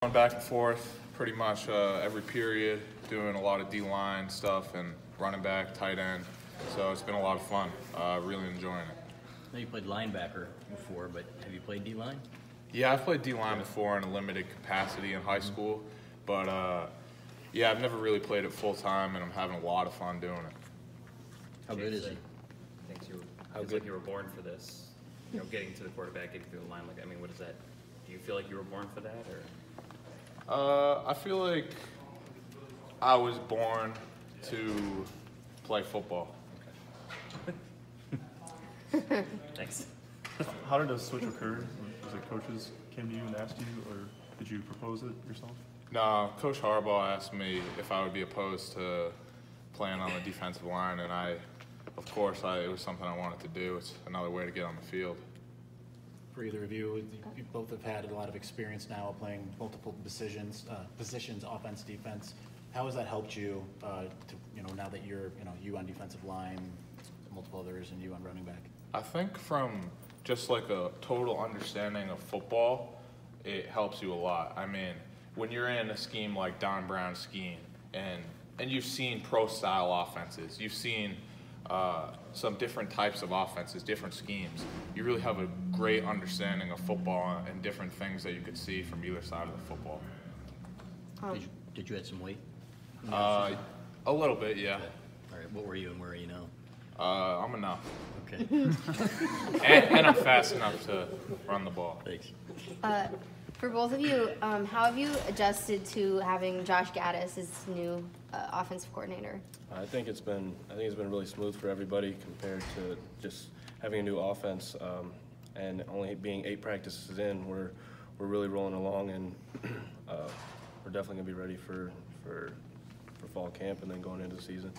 Going back and forth pretty much every period, doing a lot of D-line stuff and running back, tight end. So it's been a lot of fun. Really enjoying it. I know you played linebacker before, but have you played D-line? Yeah, I've played D-line before in a limited capacity in high school, but yeah, I've never really played it full-time, and I'm having a lot of fun doing it. How good is he? Thanks. It's like you were born for this. You know, getting to the quarterback, getting through the line. Like, I mean, what is that? Do you feel like you were born for that, or? I feel like I was born to play football. Thanks. How did the switch occur? Was it coaches came to you and asked you, or did you propose it yourself? No, Coach Harbaugh asked me if I would be opposed to playing on the defensive line, and of course, it was something I wanted to do. It's another way to get on the field. For either of you, you both have had a lot of experience now playing multiple positions, offense, defense. How has that helped you, now that you're, you on defensive line, multiple others, and you on running back? I think from just like a total understanding of football, it helps you a lot. I mean, when you're in a scheme like Don Brown's scheme, and you've seen pro-style offenses, you've seen some different types of offenses, different schemes. You really have a great understanding of football and different things that you could see from either side of the football. Did you add some weight? A little bit, yeah. All right, what were you and where are you now? I'm enough. Okay. and I'm fast enough to run the ball. Thanks. For both of you, how have you adjusted to having Josh Gaddis as new offensive coordinator? I think it's been really smooth for everybody compared to just having a new offense, and only being 8 practices in. We're really rolling along, and we're definitely gonna be ready for fall camp and then going into the season.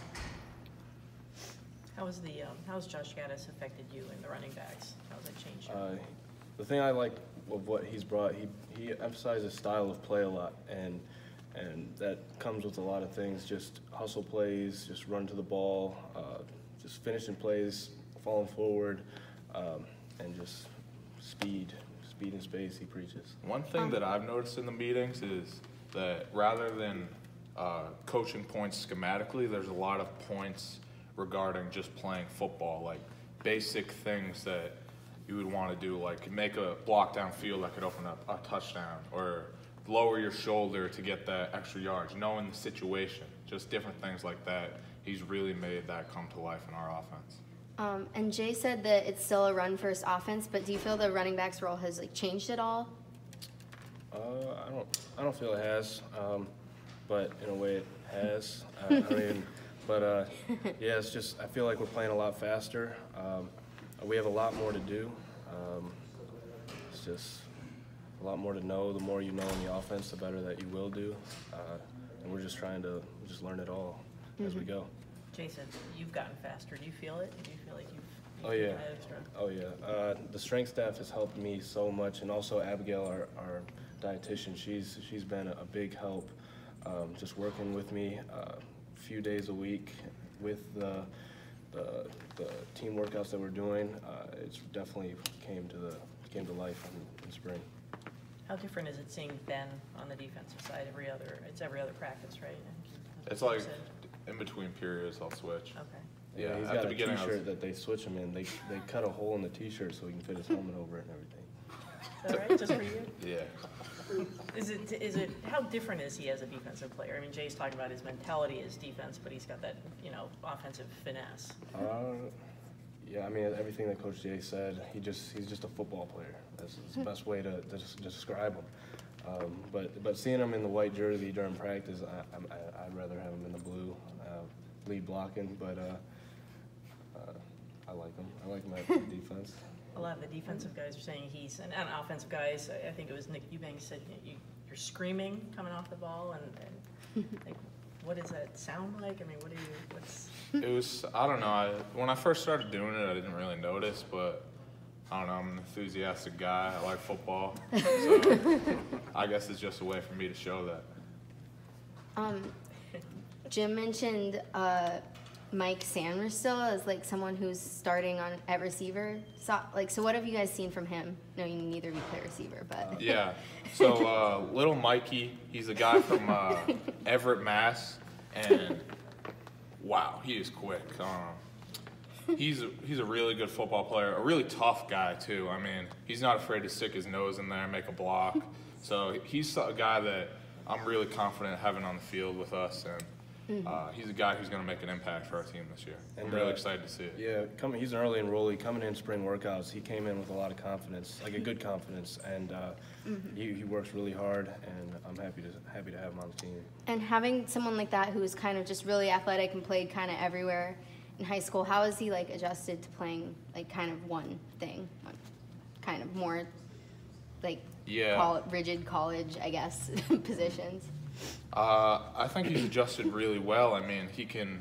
How's Josh Gaddis affected you in the running backs? How's that changed you? The thing I like of what he's brought, he emphasizes style of play a lot, and that comes with a lot of things, just hustle plays, just run to the ball, just finishing plays, falling forward, and just speed and space he preaches. One thing that I've noticed in the meetings is that rather than coaching points schematically, there's a lot of points regarding just playing football, like basic things that you would want to do, like make a block downfield that could open up a touchdown, or lower your shoulder to get that extra yards, knowing the situation, just different things like that. He's really made that come to life in our offense. And Jay said that it's still a run-first offense, but do you feel the running back's role has changed at all? I don't feel it has, but in a way it has. Yeah, it's just I feel like we're playing a lot faster. We have a lot more to do. It's just a lot more to know. The more you know in the offense, the better that you will do. And we're just trying to learn it all as we go. Jason, you've gotten faster. Do you feel it? Do you feel like you've Oh yeah. extra? Oh yeah. The strength staff has helped me so much, and also Abigail, our dietitian. She's been a big help. Just working with me a few days a week with the team workouts that we're doing. It's definitely came to life in spring. How different is it seeing Ben on the defensive side every other practice, right? It's like in between periods I'll switch. Okay. Yeah, he's at got the a beginning T-shirt that they switch him in. They cut a hole in the T-shirt so he can fit his helmet over it and everything. Is that right? Just for you? Yeah. Is it how different is he as a defensive player? I mean, Jay's talking about his mentality as defense, but he's got that offensive finesse. Yeah, I mean everything that Coach Jay said. He's just a football player. That's the best way to describe him. But seeing him in the white jersey during practice, I'd rather have him in the blue, lead blocking. But I like him. I like him at defense. A lot of the defensive guys are saying and offensive guys. I think it was Nick Eubanks said you're screaming coming off the ball, and like, what does that sound like? I mean, It was, I don't know. When I first started doing it, I didn't really notice, but I don't know. I'm an enthusiastic guy. I like football, so I guess it's just a way for me to show that. Jim mentioned Mike Sanders still as like someone who's starting on at receiver? So what have you guys seen from him? No, you neither of you play receiver, but Yeah. So little Mikey, he's a guy from Everett, Mass, and wow, he is quick. He's a really good football player, a really tough guy too. I mean, he's not afraid to stick his nose in there and make a block. So he's a guy that I'm really confident having on the field with us, and he's a guy who's going to make an impact for our team this year. I'm really excited to see it. Yeah, he's an early enrollee. Coming in spring workouts, he came in with a lot of confidence, like a good confidence, and he works really hard, and I'm happy to have him on the team. and having someone like that who's kind of just really athletic and played kind of everywhere in high school, how is he like adjusted to playing like kind of one thing, kind of more like rigid college, I guess, positions? I think he's adjusted really well. I mean, he can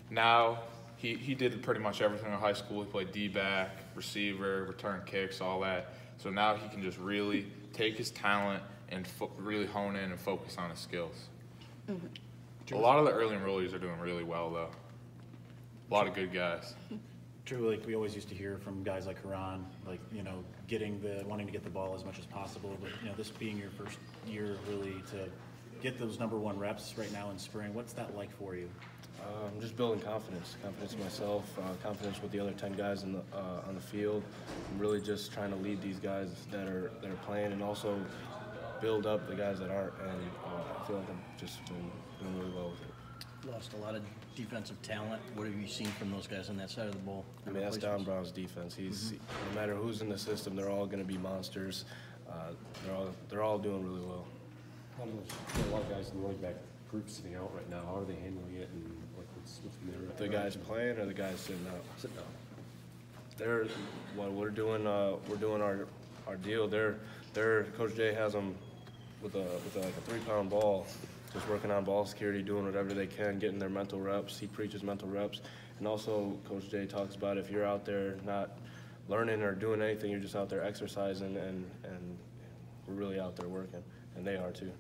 now. He did pretty much everything in high school. He played D-back, receiver, return kicks, all that. So now he can just really take his talent and really hone in and focus on his skills. A lot of the early enrollees are doing really well, though. A lot of good guys. True, like we always used to hear from guys like Haran, like, you know, wanting to get the ball as much as possible, but, you know, this being your first year really to get those #1 reps right now in spring, what's that like for you? Just building confidence in myself, confidence with the other 10 guys on the field. I'm really just trying to lead these guys that are playing, and also build up the guys that aren't. And I feel like I've just been doing really well with it. Lost a lot of defensive talent. What have you seen from those guys on that side of the ball? I mean, that's Don Brown's defense. No matter who's in the system, they're all going to be monsters. They're all doing really well. A lot of guys in the running back group sitting out right now. How are they handling it, and like what's been their The guys playing or the guys sitting out? sitting out? We're doing our deal. Coach Jay has them with like a 3-pound ball, just working on ball security, doing whatever they can, getting their mental reps. He preaches mental reps, and also Coach Jay talks about if you're out there not learning or doing anything, you're just out there exercising, and we're really out there working, and they are too.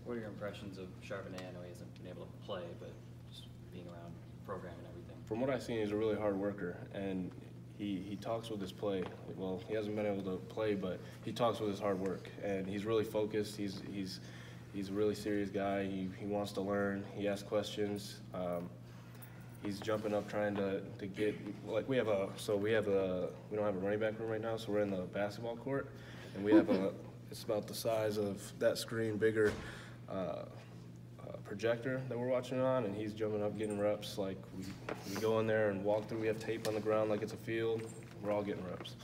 What are your impressions of Charbonnet? I know he hasn't been able to play, but just being around the program and everything. From what I've seen, he's a really hard worker, and he talks with his play. Well, he hasn't been able to play, but he talks with his hard work, and he's really focused. He's a really serious guy. He wants to learn. He asks questions. He's jumping up trying to get, like we don't have a running back room right now, so we're in the basketball court, and we have it's about the size of that screen, bigger projector that we're watching on, and he's jumping up, getting reps. Like we go in there and walk through. We have tape on the ground like it's a field. We're all getting reps.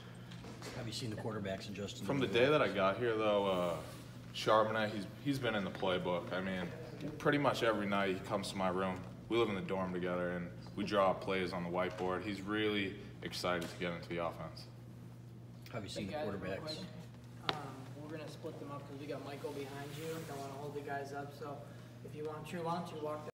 Have you seen the quarterbacks adjust? From the day that I got here, though, Charbonnet, he's been in the playbook. I mean, pretty much every night he comes to my room. We live in the dorm together, and we draw plays on the whiteboard. He's really excited to get into the offense. Have you seen Hey the guys, real quarterbacks? quick, we're gonna split them up because we got Michael behind you. Don't want to hold the guys up. So if you want true lunch, you walk